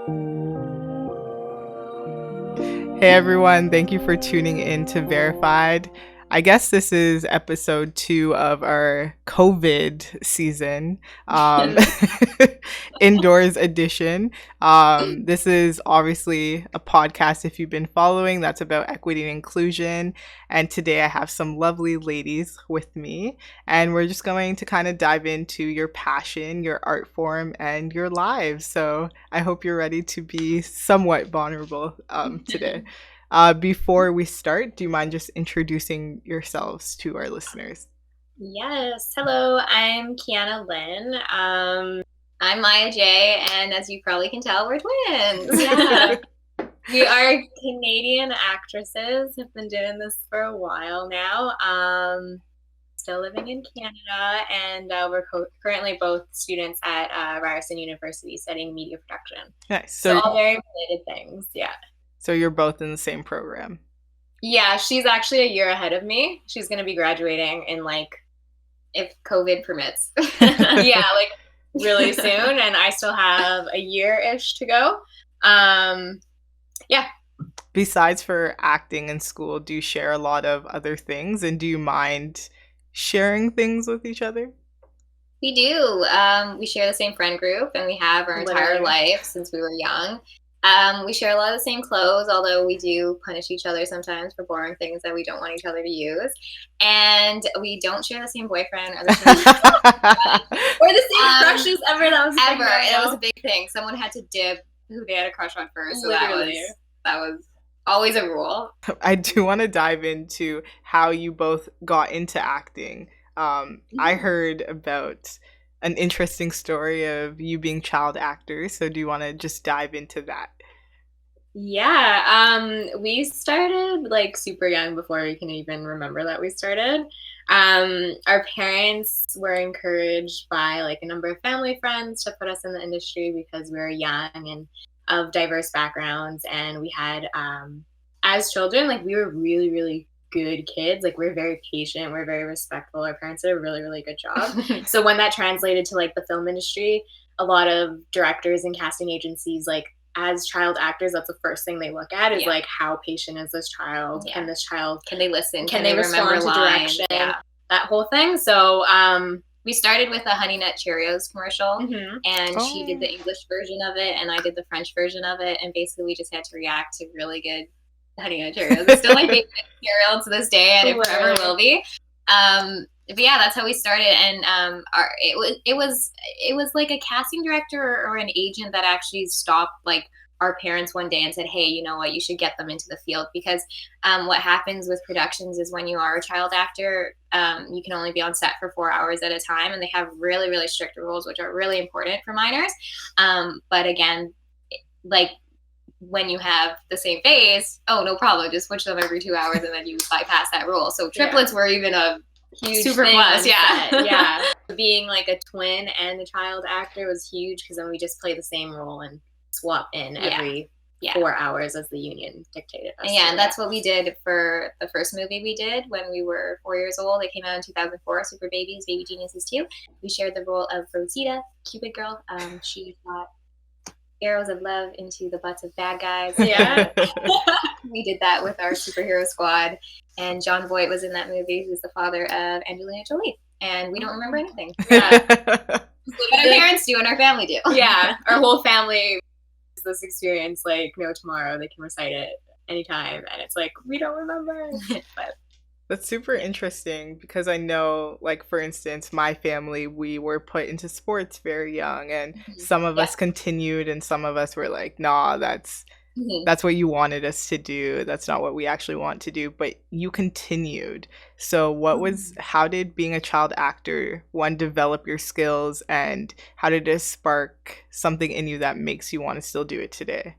Hey everyone, thank you for tuning in to Verified. I guess this is episode 2 of our COVID season, um, indoors edition. This is obviously a podcast, if you've been following, that's about equity and inclusion. And today I have some lovely ladies with me, and we're just going to kind of dive into your passion, your art form, and your lives. So I hope you're ready to be somewhat vulnerable today. Before we start, do you mind just introducing yourselves to our listeners? Yes. Hello, I'm Keana Lyn. I'm Maia Jae, and as you probably can tell, we're twins. Yeah. We are Canadian actresses, have been doing this for a while now. Still living in Canada, and we're currently both students at Ryerson University studying media production. Nice. So all very related things, yeah. So you're both in the same program. Yeah, she's actually a year ahead of me. She's going to be graduating in if COVID permits. Yeah, really soon. And I still have a year-ish to go. Yeah. Besides for acting in school, do you share a lot of other things? And do you mind sharing things with each other? We do. We share the same friend group, and we have our entire life since we were young. We share a lot of the same clothes, although we do punish each other sometimes for borrowing things that we don't want each other to use. And we don't share the same boyfriend or the same, or the same crushes ever. That was a big thing. Someone had to dip who they had a crush on first. So that was always a rule. I do want to dive into how you both got into acting. I heard about an interesting story of you being child actors. So do you want to just dive into that? Yeah, we started super young before we can even remember that we started. Our parents were encouraged by a number of family friends to put us in the industry because we were young and of diverse backgrounds, and we had as children, we were really, really good kids. We're very patient, we're very respectful. Our parents did a really, really good job. So when that translated to the film industry, a lot of directors and casting agencies, as child actors, that's the first thing they look at is how patient is this child? Yeah. Can they listen? Can they respond to direction? Yeah. That whole thing. So we started with a Honey Nut Cheerios commercial, and she did the English version of it, and I did the French version of it, and basically we just had to react to really good Honey Nut Cheerios. It's still my favorite cereal to this day, and it forever will be. But yeah, that's how we started, and it was like a casting director or an agent that actually stopped our parents one day and said, hey, you know what, you should get them into the field, because what happens with productions is when you are a child actor, you can only be on set for 4 hours at a time, and they have really, really strict rules, which are really important for minors. But again, when you have the same face, oh, no problem, just switch them every 2 hours, and then you bypass that rule. So triplets were even a huge super plus, yeah. Being a twin and a child actor was huge, because then we just play the same role and swap in every 4 hours as the union dictated us. Yeah, and that's what we did for the first movie we did when we were 4 years old. It came out in 2004, Super Babies, Baby Geniuses 2. We shared the role of Rosita, Cupid Girl. She got arrows of love into the butts of bad guys. Yeah. We did that with our superhero squad. And John Voight was in that movie, who's the father of Angelina Jolie. And we don't remember anything. Yeah. But our parents do and our family do. Yeah. Our whole family has this experience no tomorrow. They can recite it anytime. And it's we don't remember. But that's super interesting, because I know, for instance, my family, we were put into sports very young, and some of us continued and some of us were like, nah, that's what you wanted us to do. That's not what we actually want to do. But you continued. So how did being a child actor, one, develop your skills, and how did it spark something in you that makes you want to still do it today?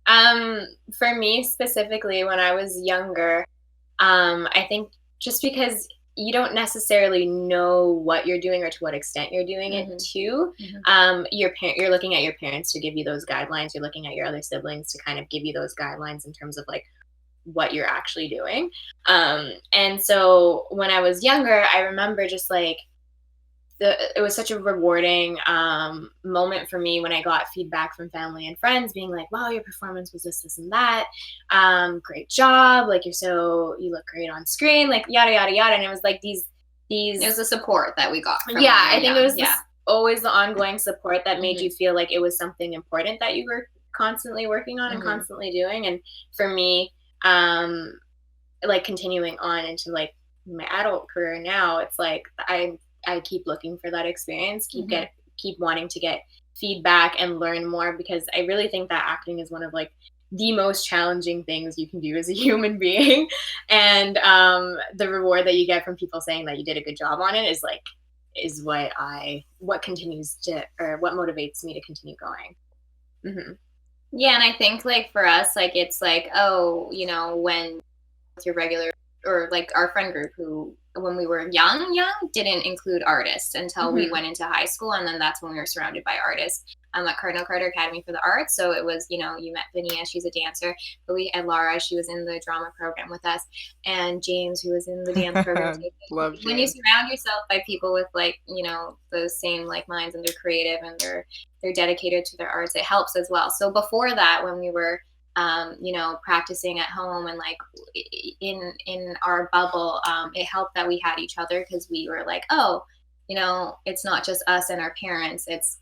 For me specifically, when I was younger, I think just because you don't necessarily know what you're doing or to what extent you're doing it to, you're looking at your parents to give you those guidelines. You're looking at your other siblings to kind of give you those guidelines in terms of what you're actually doing. And so when I was younger, I remember just it was such a rewarding moment for me when I got feedback from family and friends being like, wow, your performance was this, and that. Great job. Like, you look great on screen, like yada, yada, yada. And it was like these. It was the support that we got from I think it was always the ongoing support that made you feel like it was something important that you were constantly working on and constantly doing. And for me, like continuing on into like my adult career now, it's like I keep looking for that experience, keep wanting to get feedback and learn more, because I really think that acting is one of like the most challenging things you can do as a human being. And the reward that you get from people saying that you did a good job on it is what motivates me to continue going. Yeah, and I think like for us, like it's like, oh, you know, when with your regular, or like our friend group who when we were young didn't include artists until we went into high school, and then that's when we were surrounded by artists at Cardinal Carter Academy for the Arts. So it was, you know, you met Vinia, she's a dancer, but we had Laura, she was in the drama program with us, and James, who was in the dance program. Love when you surround yourself by people with like, you know, those same like minds, and they're creative and they're dedicated to their arts, it helps as well. So before that, when we were you know, practicing at home and like in our bubble, it helped that we had each other, because we were like, oh, you know, it's not just us and our parents. It's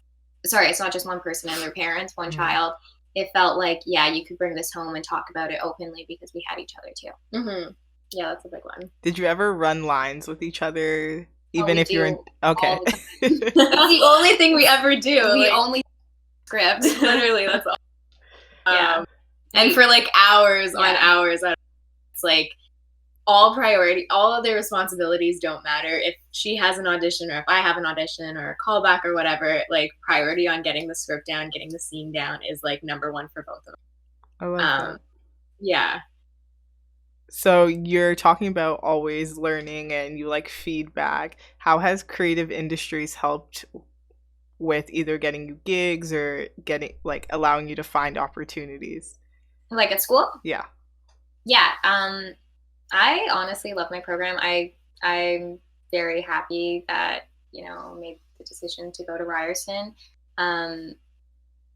not just one person and their parents, one child. It felt like, yeah, you could bring this home and talk about it openly because we had each other too. Yeah, that's a big one. Did you ever run lines with each other, even if you're okay? That's the only thing we ever do. We only script. Literally, that's all. Yeah. And for like hours on hours, it's like all of their responsibilities don't matter. If she has an audition, or if I have an audition or a callback or whatever, like priority on getting the script down, getting the scene down is like number one for both of us. I love that. Yeah. So you're talking about always learning and you like feedback. How has creative industries helped with either getting you gigs or allowing you to find opportunities? Like at school? Yeah. Yeah. I honestly love my program. I'm very happy that, you know, made the decision to go to Ryerson.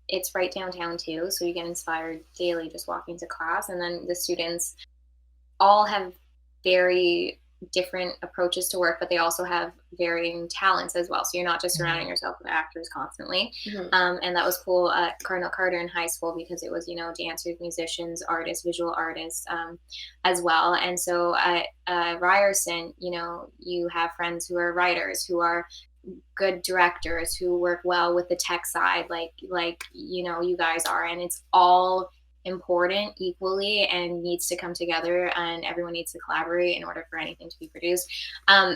It's right downtown too, so you get inspired daily just walking to class. And then the students all have very different approaches to work, but they also have varying talents as well. So you're not just surrounding yourself with actors constantly. And that was cool at Cardinal Carter in high school, because it was, you know, dancers, musicians, artists, visual artists as well. And so at Ryerson, you know, you have friends who are writers, who are good directors, who work well with the tech side, like you know, you guys are, and it's all important equally and needs to come together, and everyone needs to collaborate in order for anything to be produced.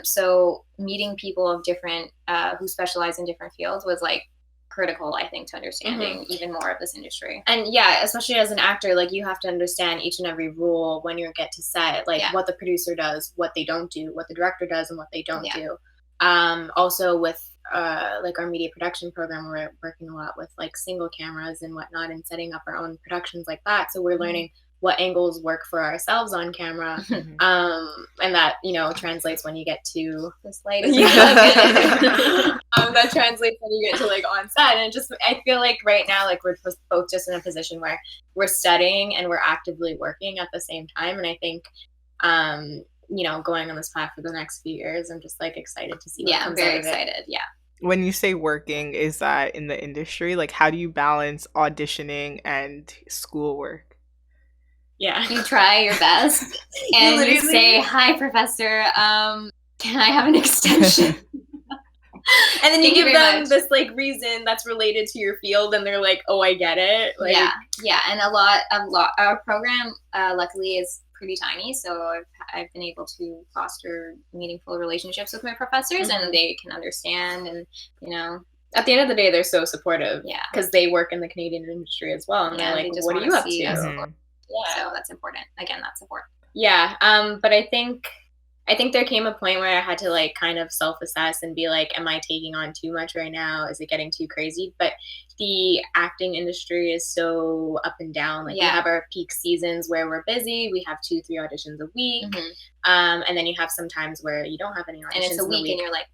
So meeting people of different who specialize in different fields was like critical, I think, to understanding even more of this industry. And yeah, especially as an actor, like you have to understand each and every rule when you get to set, like what the producer does, what they don't do, what the director does, and what they don't do. Also with like our media production program, we're working a lot with like single cameras and whatnot, and setting up our own productions like that. So we're learning what angles work for ourselves on camera, and that, you know, translates when you get to this light. That translates when you get to like on set. And just, I feel like right now, like we're both just in a position where we're studying and we're actively working at the same time. And I think you know, going on this path for the next few years, I'm just like excited to see what comes out of it. I'm very excited. Yeah. When you say working, is that in the industry? Like, how do you balance auditioning and schoolwork? Yeah. You try your best and you say, hi, professor, can I have an extension? And then you give them this like reason that's related to your field, and they're like, oh, I get it. Like, yeah. And a lot, our program, luckily, is pretty tiny, so I've been able to foster meaningful relationships with my professors, and they can understand, and, you know, at the end of the day, they're so supportive, because they work in the Canadian industry as well, and they're like, what are you up to? So that's important. Again, that's support. Yeah. But I think there came a point where I had to like kind of self-assess and be like, am I taking on too much right now? Is it getting too crazy? But the acting industry is so up and down. Like we have our peak seasons where we're busy. We have 2-3 auditions a week. And then you have some times where you don't have any auditions. And it's a week and you're like,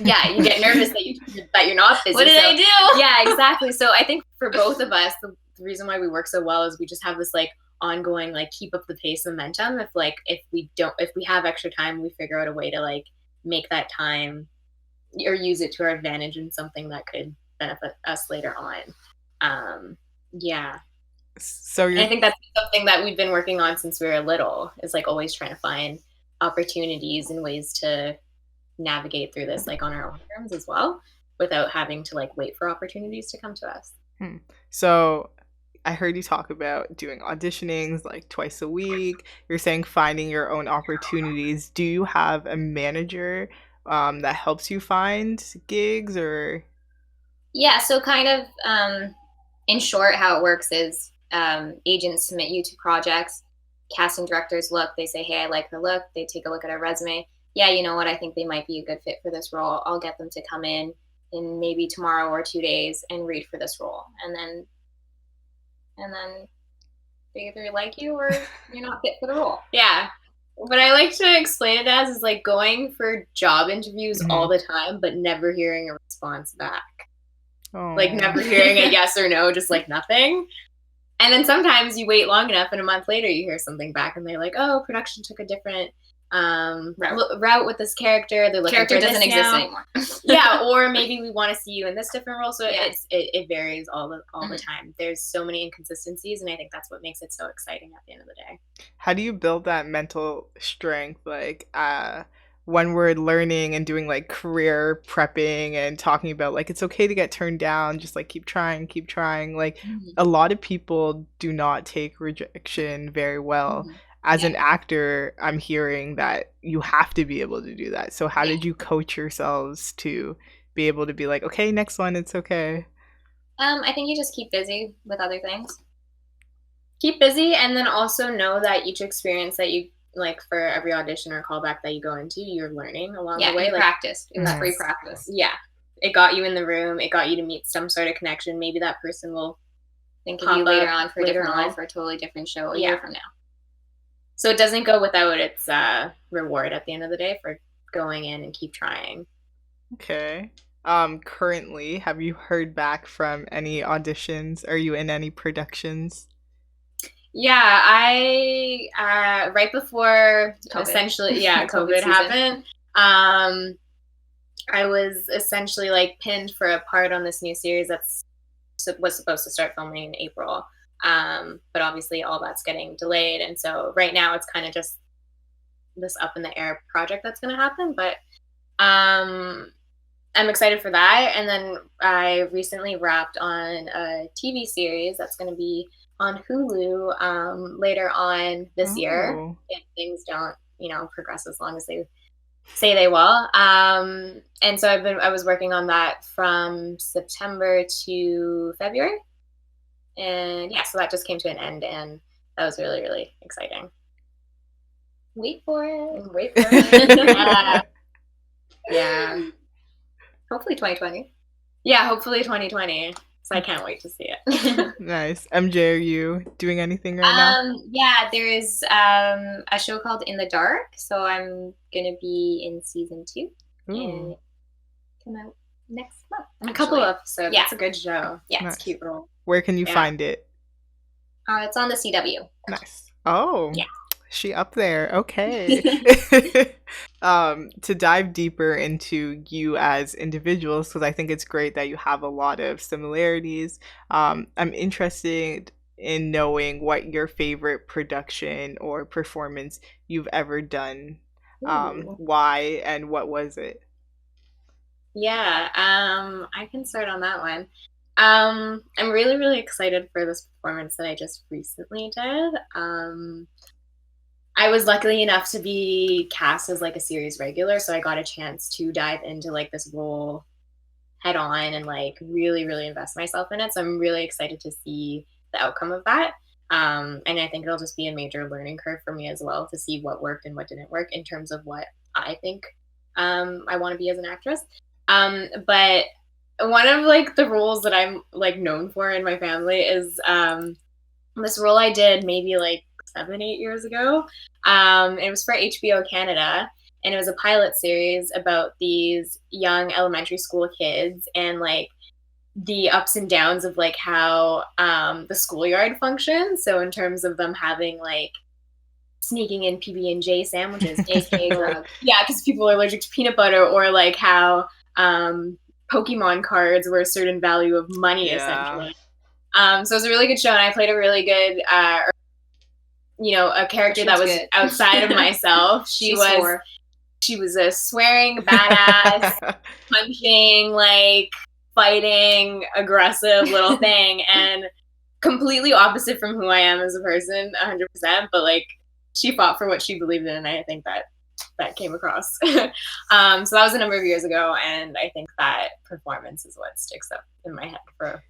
yeah, you get nervous that you're not busy. What did I do? Yeah, exactly. So I think for both of us, the reason why we work so well is we just have this like ongoing like keep up the pace momentum. If we have extra time, we figure out a way to like make that time or use it to our advantage in something that could benefit us later on. Yeah. So I think that's something that we've been working on since we were little, is like always trying to find opportunities and ways to navigate through this like on our own terms as well, without having to like wait for opportunities to come to us. So I heard you talk about doing auditionings like twice a week. You're saying finding your own opportunities. Do you have a manager that helps you find gigs or? Yeah, so kind of in short, how it works is agents submit you to projects. Casting directors look, they say, hey, I like her look. They take a look at her resume. Yeah, you know what? I think they might be a good fit for this role. I'll get them to come in maybe tomorrow or 2 days and read for this role. And then they either like you or you're not fit for the role. Yeah. What I like to explain it as is like going for job interviews all the time, but never hearing a response back. Oh. Like never hearing a yes or no, just like nothing. And then sometimes you wait long enough and a month later you hear something back and they're like, oh, production took a different route with this character. They're looking Character for doesn't this exist now. anymore. Yeah, or maybe we want to see you in this different role. So Yeah. it varies all the time. There's so many inconsistencies, and I think that's what makes it so exciting at the end of the day. How do you build that mental strength? Like when we're learning and doing like career prepping and talking about like it's okay to get turned down, just like keep trying. Like a lot of people do not take rejection very well. As an actor, I'm hearing that you have to be able to do that. So how did you coach yourselves to be able to be like, okay, next one, it's okay? I think you just keep busy with other things. Keep busy, and then also know that each experience that you like for every audition or callback that you go into, you're learning along the way. Yeah, like practice. It's free practice. Yeah, it got you in the room. It got you to meet some sort of connection. Maybe that person will think of you later on for a different role, for a totally different show a year from now. So it doesn't go without its reward at the end of the day for going in and keep trying. Okay. Currently, have you heard back from any auditions? Are you in any productions? Yeah, I right before COVID. essentially, COVID happened. I was essentially like pinned for a part on this new series was supposed to start filming in April. But obviously all that's getting delayed, and so right now it's kind of just this up in the air project that's going to happen. But I'm excited for that. And then I recently wrapped on a TV series that's going to be on Hulu later on this year, if things don't, progress as long as they say they will. And so I was working on that from September to February. And yeah, so that just came to an end, and that was really, really exciting. Wait for it. Yeah. Hopefully 2020. Yeah, hopefully 2020. So I can't wait to see it. Nice. MJ, are you doing anything right now? Yeah, there is a show called In the Dark. So I'm going to be in season 2. And come out next month. A couple of episodes. Yeah. It's a good show. Yeah, Nice. It's a cute role. Where can you find it? It's on the CW. Nice. Oh. Yeah. She up there. Okay. To dive deeper into you as individuals, because I think it's great that you have a lot of similarities. I'm interested in knowing what your favorite production or performance you've ever done. Why and what was it? Yeah, I can start on that one. I'm really, really excited for this performance that I just recently did. I was lucky enough to be cast as like a series regular, so I got a chance to dive into like this role head on and like really, really invest myself in it. So I'm really excited to see the outcome of that. And I think it'll just be a major learning curve for me as well to see what worked and what didn't work in terms of what I think I want to be as an actress. But one of like the roles that I'm like known for in my family is this role I did maybe like 7-8 years ago. It was for HBO Canada, and it was a pilot series about these young elementary school kids and like the ups and downs of like how the schoolyard functions. So in terms of them having like sneaking in PB&J sandwiches, aka drugs. Yeah, because people are allergic to peanut butter, or like how Pokemon cards were a certain value of money, essentially. So it was a really good show, and I played a really good, a character that was outside of myself. She was a swearing badass, punching, like fighting, aggressive little thing, and completely opposite from who I am as a person, 100%. But like, she fought for what she believed in, and I think that came across. So that was a number of years ago, and I think that performance is what sticks up in my head for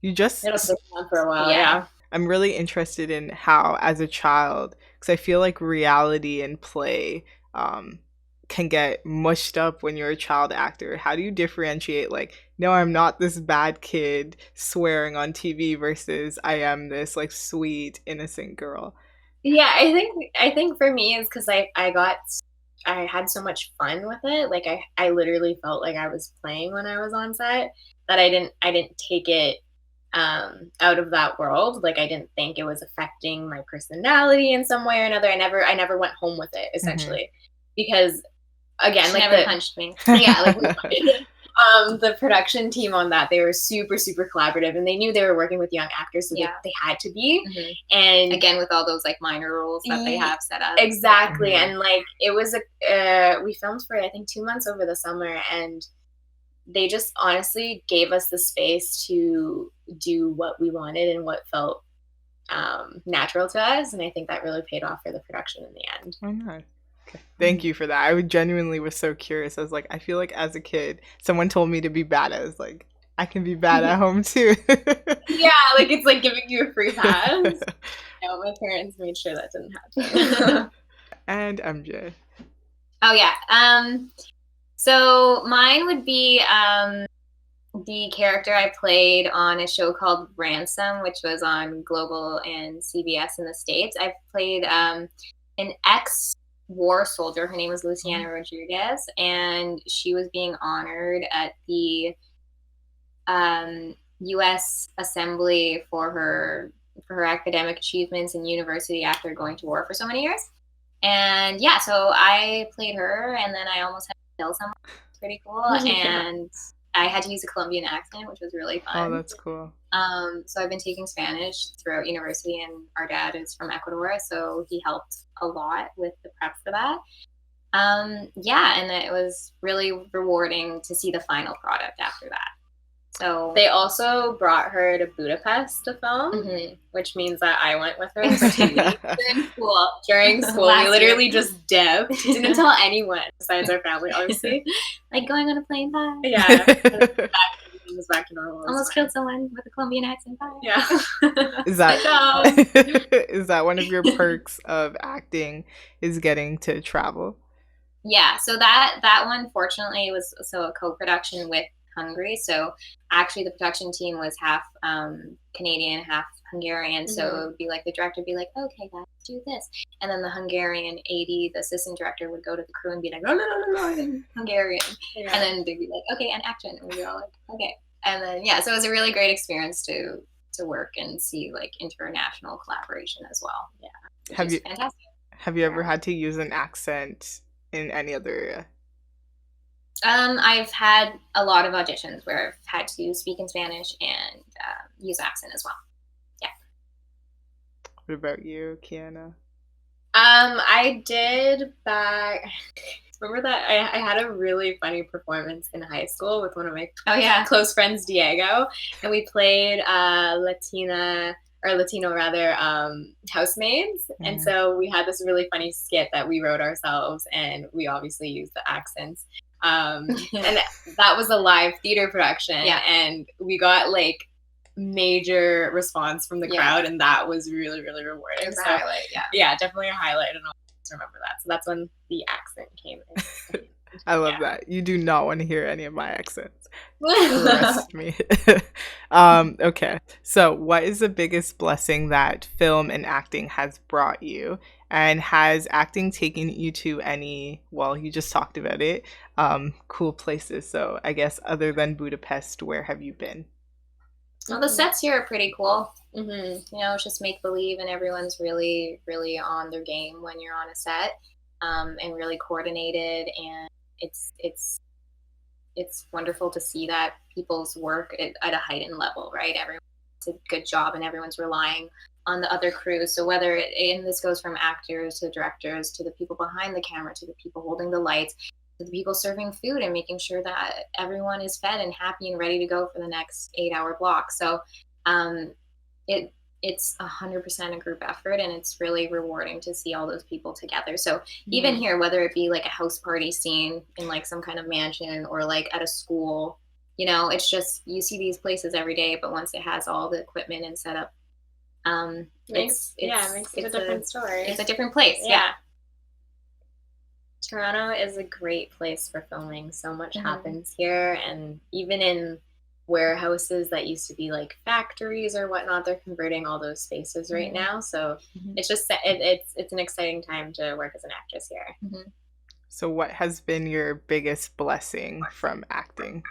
it'll stick on for a while. Yeah. I'm really interested in how, as a child, because I feel like reality and play can get mushed up when you're a child actor. How do you differentiate, like, no, I'm not this bad kid swearing on TV versus I am this like sweet innocent girl? Yeah, I think for me is because I had so much fun with it. Like I literally felt like I was playing when I was on set, that I didn't take it out of that world. Like I didn't think it was affecting my personality in some way or another. I never went home with it, essentially, because again, She like never punched me. Yeah, like the production team on that, they were super, super collaborative, and they knew they were working with young actors, so they had to be. And again, with all those like minor roles that they have set up. Exactly. And like it was we filmed for I think 2 months over the summer, and they just honestly gave us the space to do what we wanted and what felt natural to us, and I think that really paid off for the production in the end. Oh, nice. Okay. Thank you for that. I genuinely was so curious. I was like, I feel like as a kid, someone told me to be bad. I was like, I can be bad at home too. Yeah, like it's like giving you a free pass. No, my parents made sure that didn't happen. And MJ. Oh yeah. So mine would be the character I played on a show called Ransom, which was on Global and CBS in the States. I played an ex-war soldier. Her name was Luciana Rodriguez, and she was being honored at the U.S. Assembly for her academic achievements in university after going to war for so many years. And yeah, so I played her, and then I almost had to kill someone. It's pretty cool. And I had to use a Colombian accent, which was really fun. Oh, that's cool. So I've been taking Spanish throughout university, and our dad is from Ecuador, so he helped a lot with the prep for that. Yeah, and it was really rewarding to see the final product after that. So they also brought her to Budapest to film, which means that I went with her for 2 weeks during school. We literally just dipped. Didn't tell anyone besides our family, obviously. Like going on a plane pie. Yeah. Everything was back to normal. Almost killed someone with a Colombian accent pie. Yeah. Is that one of your perks of acting, is getting to travel? Yeah. So that one, fortunately, was a co-production with Hungary. So actually the production team was half Canadian, half Hungarian. So it would be like the director would be like, okay guys, do this, and then the Hungarian AD, the assistant director, would go to the crew and be like, no, in Hungarian, and then they'd be like, okay, and action, and we'd be all like, okay. And then so it was a really great experience to work and see like international collaboration as well. Fantastic. Have you ever had to use an accent in any other area? I've had a lot of auditions where I've had to speak in Spanish and use accent as well. Yeah. What about you, Keana? I did back. Remember that I had a really funny performance in high school with one of my close friends, Diego, and we played Latino rather, housemaids. And so we had this really funny skit that we wrote ourselves, and we obviously used the accents. And that was a live theater production, and we got like major response from the crowd, and that was really, really rewarding. It was a highlight, yeah, definitely a highlight, and I'll always remember that. So that's when the accent came in. I love that. You do not want to hear any of my accents. Trust me. Okay. So, what is the biggest blessing that film and acting has brought you? And has acting taken you to any, well, you just talked about it, cool places. So, I guess other than Budapest, where have you been? Well, the sets here are pretty cool. Mm-hmm. You know, it's just make believe, and everyone's really, really on their game when you're on a set, and really coordinated. And it's wonderful to see that people's work at a heightened level, right? Everyone's a good job, and everyone's relying on the other crew. So whether and this goes from actors to directors to the people behind the camera to the people holding the lights to the people serving food and making sure that everyone is fed and happy and ready to go for the next 8-hour block. So it it's 100% a group effort, and it's really rewarding to see all those people together. So even here, whether it be like a house party scene in like some kind of mansion or like at a school, you know, it's just you see these places every day, but once it has all the equipment and setup, it makes it a different story. It's a different place. Yeah. Toronto is a great place for filming. So much happens here, and even in warehouses that used to be like factories or whatnot, they're converting all those spaces right now. So it's just it's an exciting time to work as an actress here. So, what has been your biggest blessing from acting?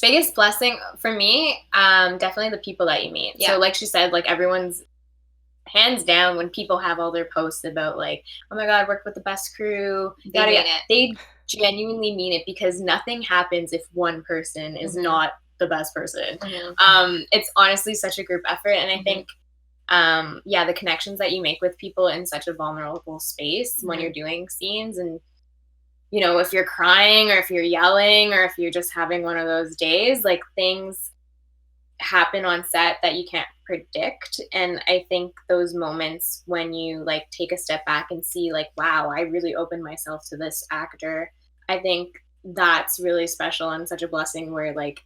Biggest blessing for me, definitely the people that you meet. So like she said, like everyone's hands down when people have all their posts about like, oh my god, worked with the best crew, they genuinely mean it, because nothing happens if one person is not the best person. It's honestly such a group effort, and I think the connections that you make with people in such a vulnerable space when you're doing scenes, and you know, if you're crying or if you're yelling or if you're just having one of those days, like things happen on set that you can't predict. And I think those moments when you like take a step back and see like, wow, I really opened myself to this actor, I think that's really special and such a blessing, where like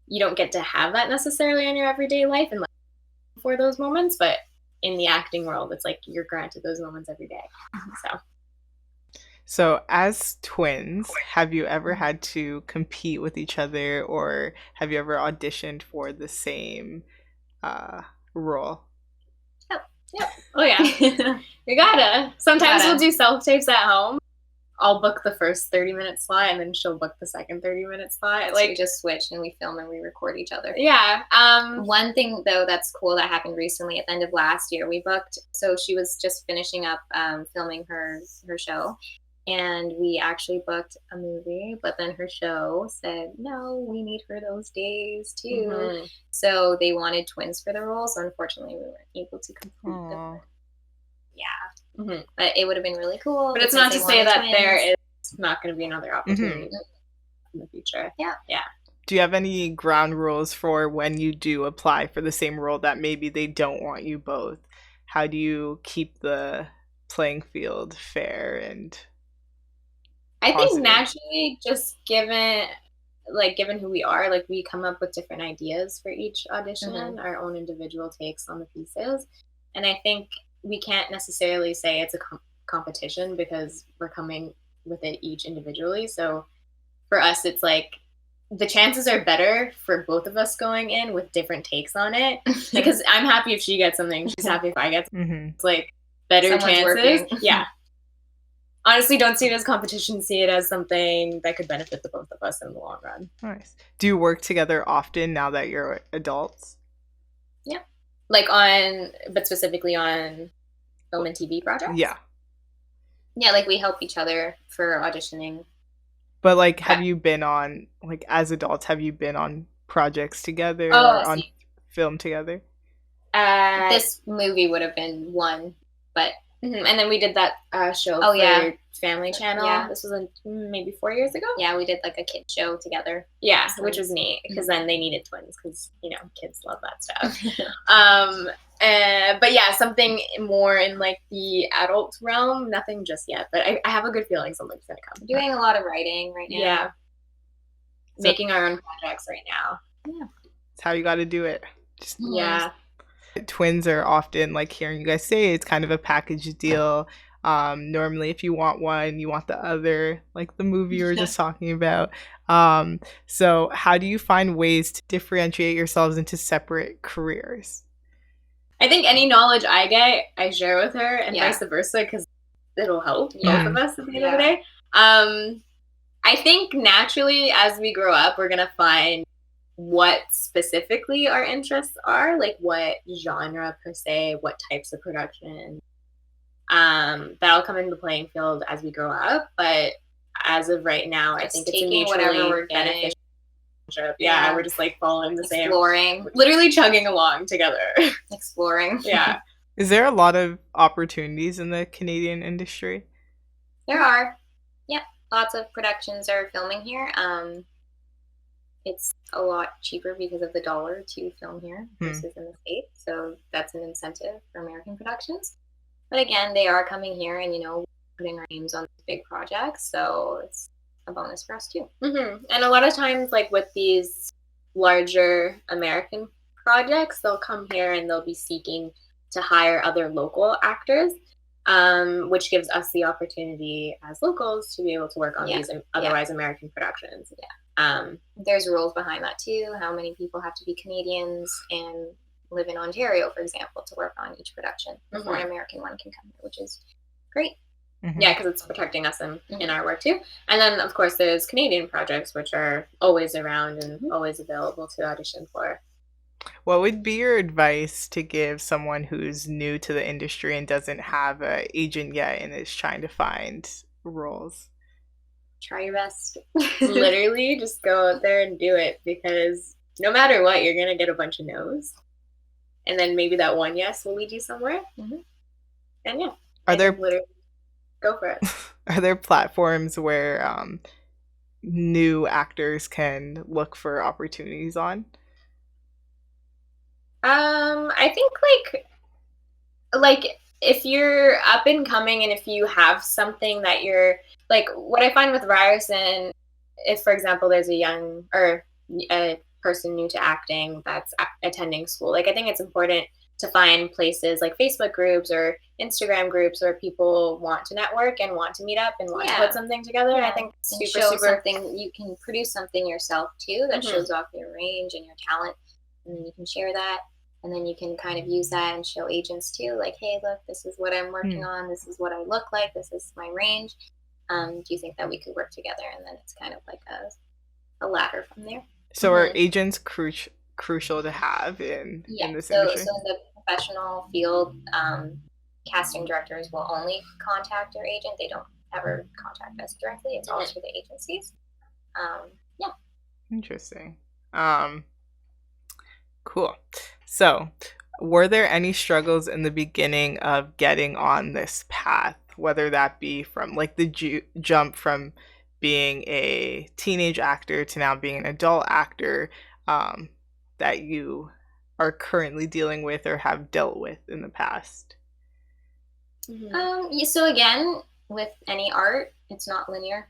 you don't get to have that necessarily in your everyday life and like for those moments, but in the acting world it's like you're granted those moments every day. So, as twins, have you ever had to compete with each other, or have you ever auditioned for the same role? Yep. Oh yeah. You gotta. Sometimes we'll do self-tapes at home. I'll book the first 30-minute slot, and then she'll book the second 30-minute slot. So like we just switch and we film and we record each other. Yeah. One thing though that's cool that happened recently at the end of last year, we booked. So she was just finishing up filming her show, and we actually booked a movie. But then her show said, "No, we need her those days too." So they wanted twins for the role. So unfortunately, we weren't able to complete them. Yeah. But it would have been really cool. But it's not to say that there is not going to be another opportunity in the future. Yeah. Do you have any ground rules for when you do apply for the same role that maybe they don't want you both? How do you keep the playing field fair and I positive? think naturally, just given who we are, like we come up with different ideas for each audition, our own individual takes on the pieces. And I think we can't necessarily say it's a competition, because we're coming with it each individually. So for us, it's like the chances are better for both of us going in with different takes on it, because I'm happy if she gets something, she's happy if I get something. It's like better chances. Yeah. Honestly, don't see it as competition, see it as something that could benefit the both of us in the long run. Nice. Do you work together often now that you're adults? Yeah. But specifically on film and TV projects? Yeah. Yeah, like we help each other for auditioning. But like, have you been on, like as adults, have you been on projects together or on film together? This movie would have been one, but and then we did that show for Family Channel. Yeah. This was maybe 4 years ago. Yeah, we did like a kid show together. Yeah, which was neat, because then they needed twins, because you know kids love that stuff. But yeah, something more in like the adult realm. Nothing just yet, but I have a good feeling something's gonna come. We're doing a lot of writing right now. Yeah, making our own projects right now. Yeah, it's how you got to do it. Yeah. Twins are often, like hearing you guys say, it's kind of a package deal. Normally, if you want one, you want the other, like the movie you were just talking about. So how do you find ways to differentiate yourselves into separate careers? I think any knowledge I get, I share with her, and Yeah. vice versa, because it'll help Yeah. both of us at the end of the day. I think naturally, as we grow up, we're gonna find what specifically our interests are, like what genre per se, what types of production. That'll come into the playing field as we grow up, but as of right now, I think it's a taking whatever mutually we're getting. beneficial relationship. Yeah, we're just like following the Exploring. same, literally chugging along together. Exploring. Yeah. Is there a lot of opportunities in the Canadian industry? There are. Yeah, lots of productions are filming here. It's a lot cheaper because of the dollar to film here versus in the States. So that's an incentive for American productions. But again, they are coming here and, you know, putting our names on big projects. So it's a bonus for us too. Mm-hmm. And a lot of times, like with these larger American projects, they'll come here and they'll be seeking to hire other local actors, which gives us the opportunity as locals to be able to work on these otherwise American productions. There's rules behind that too. How many people have to be Canadians and live in Ontario, for example, to work on each production before an American one can come here, which is great. Yeah, because it's protecting us in our work too. And then, of course, there's Canadian projects, which are always around and always available to audition for. What would be your advice to give someone who's new to the industry and doesn't have an agent yet and is trying to find roles? Try your best. Literally, just go out there and do it, because no matter what, you're going to get a bunch of no's. And then maybe that one yes will lead you somewhere. And yeah. Are there literally go for it. Are there platforms where new actors can look for opportunities on? I think like if you're up and coming and if you have something that you're like, what I find with Ryerson, if for example there's a young or a person new to acting that's attending school, like I think it's important to find places like Facebook groups or Instagram groups where people want to network and want to meet up and want to put something together. I think super something, you can produce something yourself too that shows off your range and your talent, and then you can share that, and then you can kind of use that and show agents too, like, hey, look, this is what I'm working on, this is what I look like, this is my range. Do you think that we could work together? And then it's kind of like a ladder from there. So are agents crucial to have in this industry? So in the professional field, casting directors will only contact their agent. They don't ever contact us directly. It's always for the agencies. Interesting. Cool. So were there any struggles in the beginning of getting on this path, whether that be from like the jump from being a teenage actor to now being an adult actor, that you are currently dealing with or have dealt with in the past? So again, with any art, it's not linear.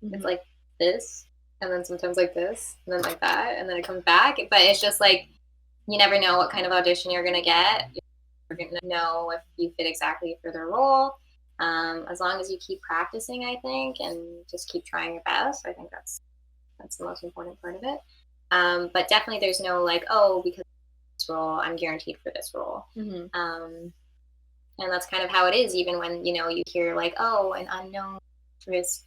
It's like this, and then sometimes like this, and then like that, and then it comes back. But it's just like, you never know what kind of audition you're going to get. You're going to know if you fit exactly for the role. As long as you keep practicing, I think, and just keep trying your best, I think that's the most important part of it. But definitely there's no like, oh, because of this role, I'm guaranteed for this role. And that's kind of how it is, even when, you know, you hear like, oh, an unknown actress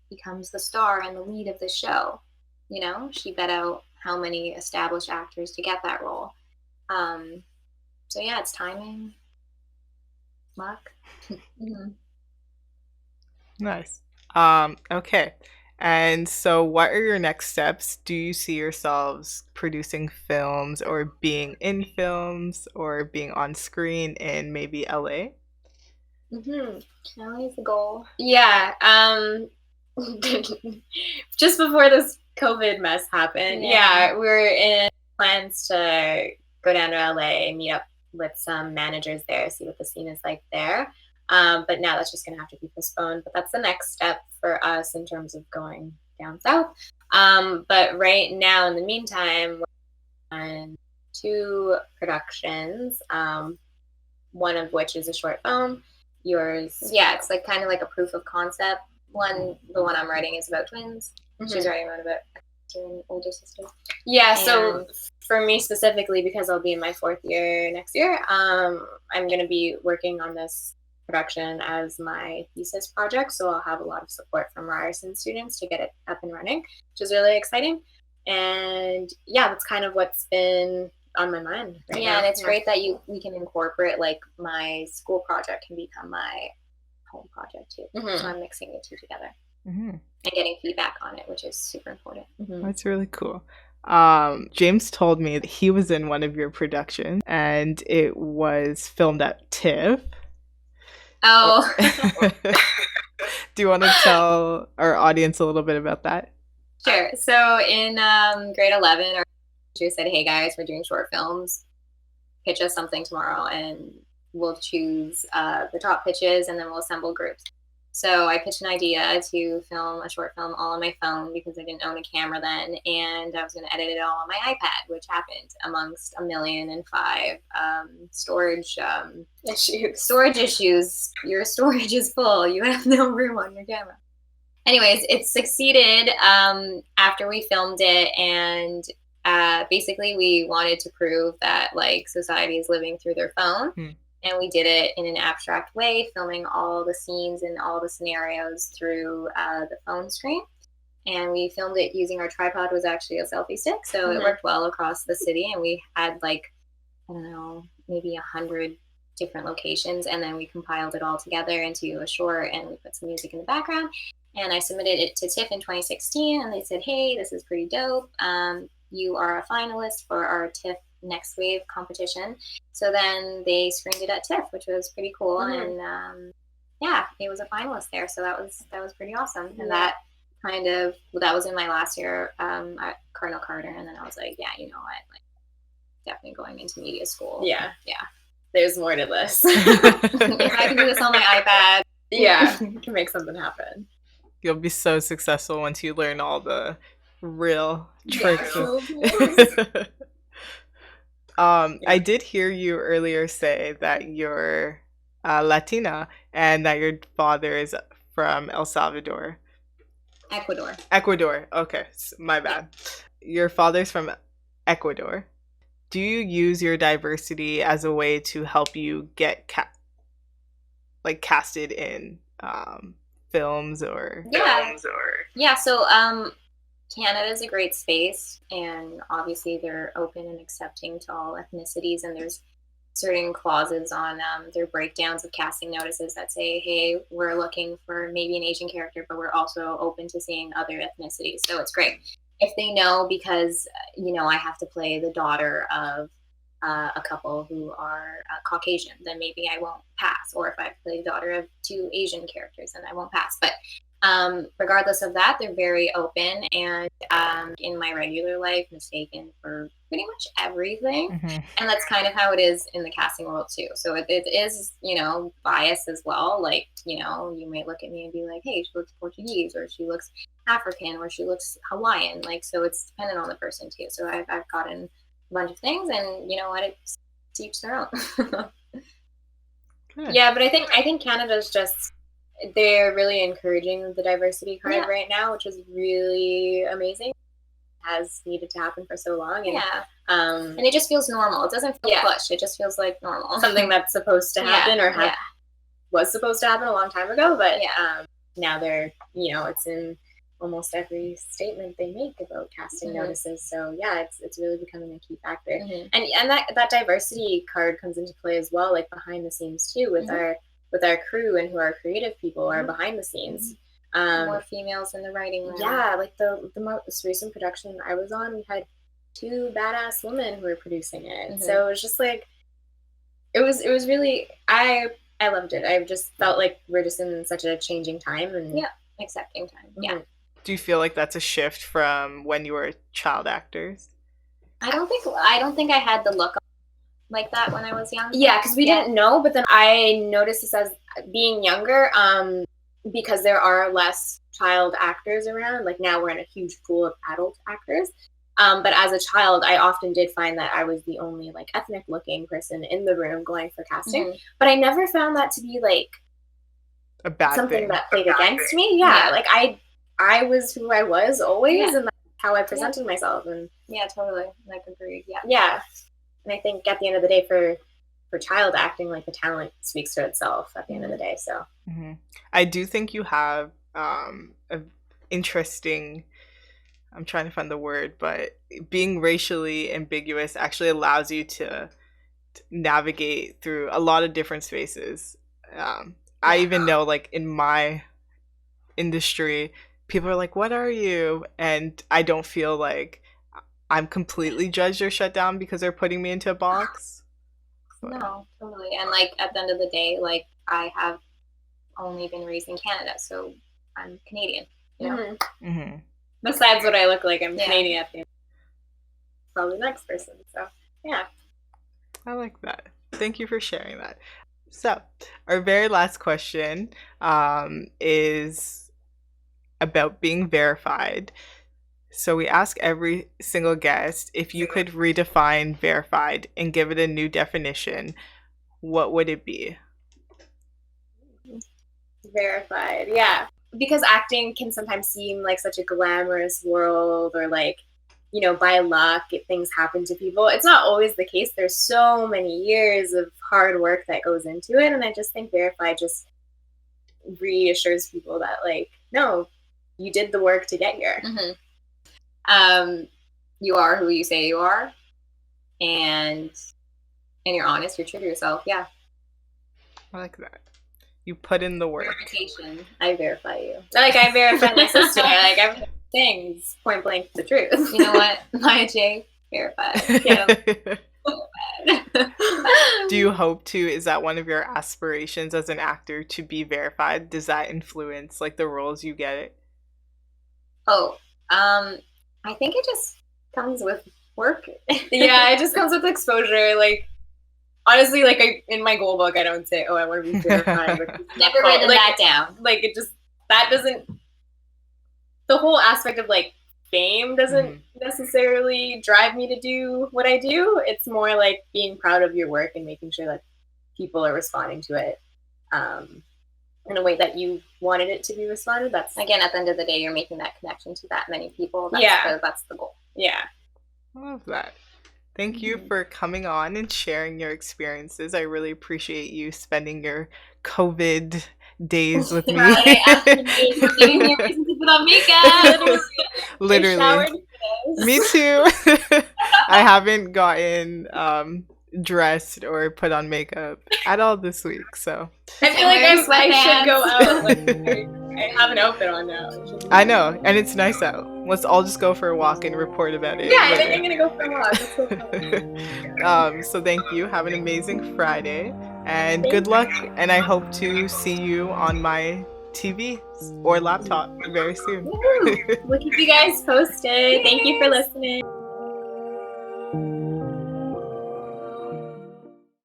becomes the star and the lead of the show. You know, she bet out how many established actors to get that role. So yeah, it's timing, luck. Nice. Okay. And so what are your next steps? Do you see yourselves producing films or being in films or being on screen in maybe LA? LA is the goal. Yeah. Just before this COVID mess happened, we're in plans to go down to LA, meet up with some managers there, see what the scene is like there. But now that's just going to have to be postponed. But that's the next step for us in terms of going down south. But right now, in the meantime, we're on 2 productions, one of which is a short film. yours? Yeah, it's like kind of like a proof of concept one. The one I'm writing is about twins. She's writing one about an older sister. Yeah, so for me specifically, because I'll be in my 4th year next year, I'm going to be working on this production as my thesis project, so I'll have a lot of support from Ryerson students to get it up and running, which is really exciting. And yeah, that's kind of what's been on my mind right now. And it's great that we can incorporate, like, my school project can become my home project too. So I'm mixing the two together and getting feedback on it, which is super important. That's really cool. James told me that he was in one of your productions and it was filmed at TIFF. Oh. Do you want to tell our audience a little bit about that? Sure. So in grade 11, our teacher said, hey guys, we're doing short films. Pitch us something tomorrow and we'll choose the top pitches and then we'll assemble groups. So I pitched an idea to film a short film all on my phone because I didn't own a camera then, and I was going to edit it all on my iPad, which happened amongst 1,000,005 storage issues. Your storage is full. You have no room on your camera. Anyways, it succeeded after we filmed it, and basically we wanted to prove that, like, society is living through their phone. And we did it in an abstract way, filming all the scenes and all the scenarios through the phone screen. And we filmed it using our tripod, was actually a selfie stick. So it worked well across the city. And we had, like, I don't know, maybe 100 different locations. And then we compiled it all together into a short and we put some music in the background. And I submitted it to TIFF in 2016. And they said, hey, this is pretty dope. You are a finalist for our TIFF Next Wave competition. So then they screened it at TIFF, which was pretty cool. And it was a finalist there. So that was pretty awesome. And that was in my last year at Cardinal Carter. And then I was like, yeah, you know what, like, definitely going into media school. Yeah there's more to this. If I can do this on my iPad, you can make something happen. You'll be so successful once you learn all the real tricks. I did hear you earlier say that you're Latina and that your father is from El Salvador. Ecuador. Okay, my bad. Your father's from Ecuador. Do you use your diversity as a way to help you get casted in films or? Yeah. So Canada is a great space, and obviously they're open and accepting to all ethnicities, and there's certain clauses on their breakdowns of casting notices that say, hey, we're looking for maybe an Asian character, but we're also open to seeing other ethnicities. So it's great if they know, because I have to play the daughter of a couple who are Caucasian, then maybe I won't pass. Or if I play the daughter of 2 Asian characters, then I won't pass. But regardless of that, they're very open, and in my regular life, mistaken for pretty much everything. And that's kind of how it is in the casting world too. So it is, bias as well. Like, you might look at me and be like, hey, she looks Portuguese, or she looks African, or she looks Hawaiian. Like, so it's dependent on the person too. So I've gotten a bunch of things, and you know what, it's to each their own. Yeah, but I think Canada's just, they're really encouraging the diversity card right now, which is really amazing. Has needed to happen for so long, and it just feels normal. It doesn't feel pushed. It just feels like normal, something that's supposed to happen or was supposed to happen a long time ago. But now they're, it's in almost every statement they make about casting notices. So it's really becoming a key factor, and that diversity card comes into play as well, like behind the scenes too, with our crew and who our creative people are behind the scenes. More females in the writing room. Yeah, like the most recent production I was on, we had 2 badass women who were producing it. So it was just like, it was really, I loved it. I just felt like we're just in such a changing time and accepting time. Do you feel like that's a shift from when you were child actors? I don't think I had the look like that when I was young. Yeah, because we didn't know, but then I noticed this as being younger, because there are less child actors around. Like, now we're in a huge pool of adult actors. But as a child, I often did find that I was the only, like, ethnic looking person in the room going for casting. But I never found that to be, like, a bad something thing. that played against me. Yeah, like I was who I was always, and that's how I presented myself. And totally. Like, agreed. Yeah. And I think at the end of the day, for child acting, like, the talent speaks for itself at the end of the day. So I do think you have a interesting, I'm trying to find the word, but being racially ambiguous actually allows you to navigate through a lot of different spaces. I even know, like, in my industry, people are like, what are you? And I don't feel like I'm completely judged or shut down because they're putting me into a box. No, totally. And, like, at the end of the day, like, I have only been raised in Canada, so I'm Canadian, you know? Besides what I look like, I'm Canadian at the end. Probably the next person. So I like that. Thank you for sharing that. So our very last question is about being verified. So we ask every single guest, if you could redefine verified and give it a new definition, what would it be? Verified, yeah. Because acting can sometimes seem like such a glamorous world, or like, you know, by luck, things happen to people. It's not always the case. There's so many years of hard work that goes into it. And I just think verified just reassures people that, like, no, you did the work to get here. You are who you say you are, and you're honest, you're true to yourself. Yeah. I like that. You put in the work. Verification. I verify you. Like, I verify my sister. Like, everything's point blank the truth. You know what? Maia Jae, verified. Do you hope to, is that one of your aspirations as an actor, to be verified? Does that influence, like, the roles you get? I think it just comes with work. Yeah, it just comes with exposure. Like, honestly, like, in my goal book, I don't say, I want to be verified. Never written that down. Like, it just, that doesn't, the whole aspect of, like, fame doesn't necessarily drive me to do what I do. It's more like being proud of your work and making sure that people are responding to it in a way that you wanted it to be responded. That's, again, at the end of the day, you're making that connection to that many people. That's the goal. Yeah. I love that. Thank you for coming on and sharing your experiences. I really appreciate you spending your COVID days with me. Literally. Me too. I haven't gotten dressed or put on makeup at all this week, so I feel like I should go out. Like, I have an outfit on now. I know, and it's nice out. Let's all just go for a walk and report about it. Yeah, I think I'm gonna go for a walk. That's so fun. So thank you. Have an amazing Friday, and good luck. And I hope to see you on my TV or laptop very soon. We'll keep you guys posted. Thank you for listening.